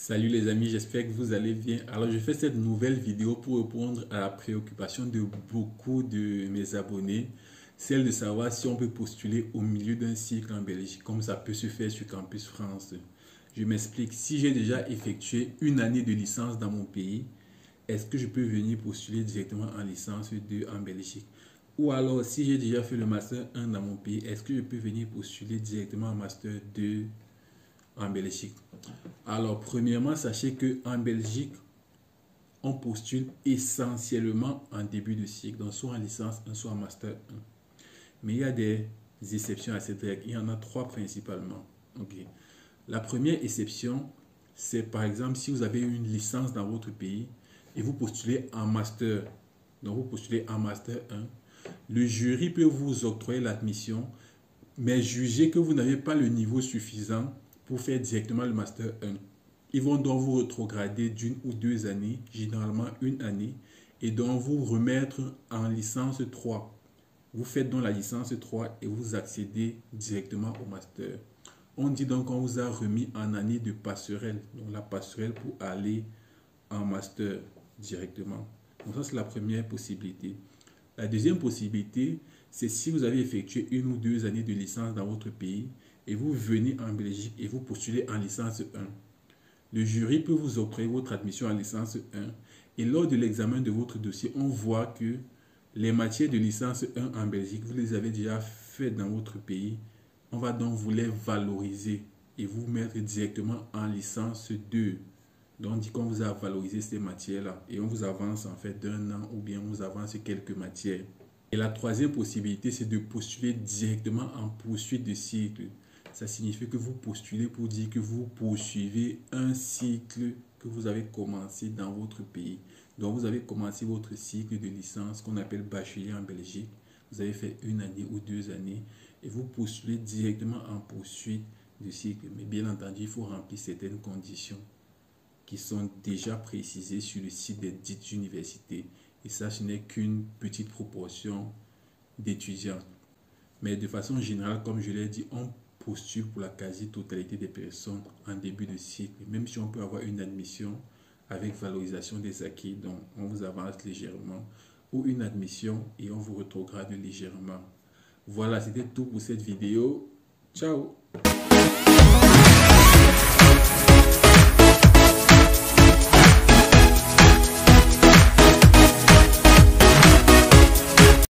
Salut les amis, j'espère que vous allez bien. Alors je fais cette nouvelle vidéo pour répondre à la préoccupation de beaucoup de mes abonnés, celle de savoir si on peut postuler au milieu d'un cycle en Belgique, comme ça peut se faire sur Campus France. Je m'explique, si j'ai déjà effectué une année de licence dans mon pays, est-ce que je peux venir postuler directement en licence 2 en Belgique? Ou alors, si j'ai déjà fait le Master 1 dans mon pays, est-ce que je peux venir postuler directement en Master 2 en Belgique? Alors, premièrement, sachez qu'en Belgique, on postule essentiellement en début de cycle, donc soit en licence 1, soit en Master 1. Mais il y a des exceptions à cette règle. Il y en a trois principalement. Okay. La première exception, c'est par exemple si vous avez une licence dans votre pays et vous postulez en Master. Donc, vous postulez en Master 1. Le jury peut vous octroyer l'admission, mais juger que vous n'avez pas le niveau suffisant pour faire directement le Master 1. Ils vont donc vous rétrograder d'une ou deux années, généralement une année, et donc vous remettre en licence 3. Vous faites donc la licence 3 et vous accédez directement au Master. On dit donc qu'on vous a remis en année de passerelle, donc la passerelle pour aller en Master directement. Donc ça, c'est la première possibilité. La deuxième possibilité, c'est si vous avez effectué une ou deux années de licence dans votre pays et vous venez en Belgique et vous postulez en licence 1. Le jury peut vous octroyer votre admission en licence 1 et lors de l'examen de votre dossier, on voit que les matières de licence 1 en Belgique, vous les avez déjà faites dans votre pays. On va donc vous les valoriser et vous mettre directement en licence 2. Donc, on dit qu'on vous a valorisé ces matières-là et on vous avance en fait d'un an ou bien on vous avance quelques matières. Et la troisième possibilité, c'est de postuler directement en poursuite de cycle. Ça signifie que vous postulez pour dire que vous poursuivez un cycle que vous avez commencé dans votre pays. Donc, vous avez commencé votre cycle de licence qu'on appelle bachelier en Belgique. Vous avez fait une année ou deux années et vous postulez directement en poursuite de cycle. Mais bien entendu, il faut remplir certaines conditions qui sont déjà précisées sur le site des dites universités. Et ça, ce n'est qu'une petite proportion d'étudiants. Mais de façon générale, comme je l'ai dit, on postule pour la quasi-totalité des personnes en début de cycle. Même si on peut avoir une admission avec valorisation des acquis, donc on vous avance légèrement, ou une admission et on vous rétrograde légèrement. Voilà, c'était tout pour cette vidéo. Ciao!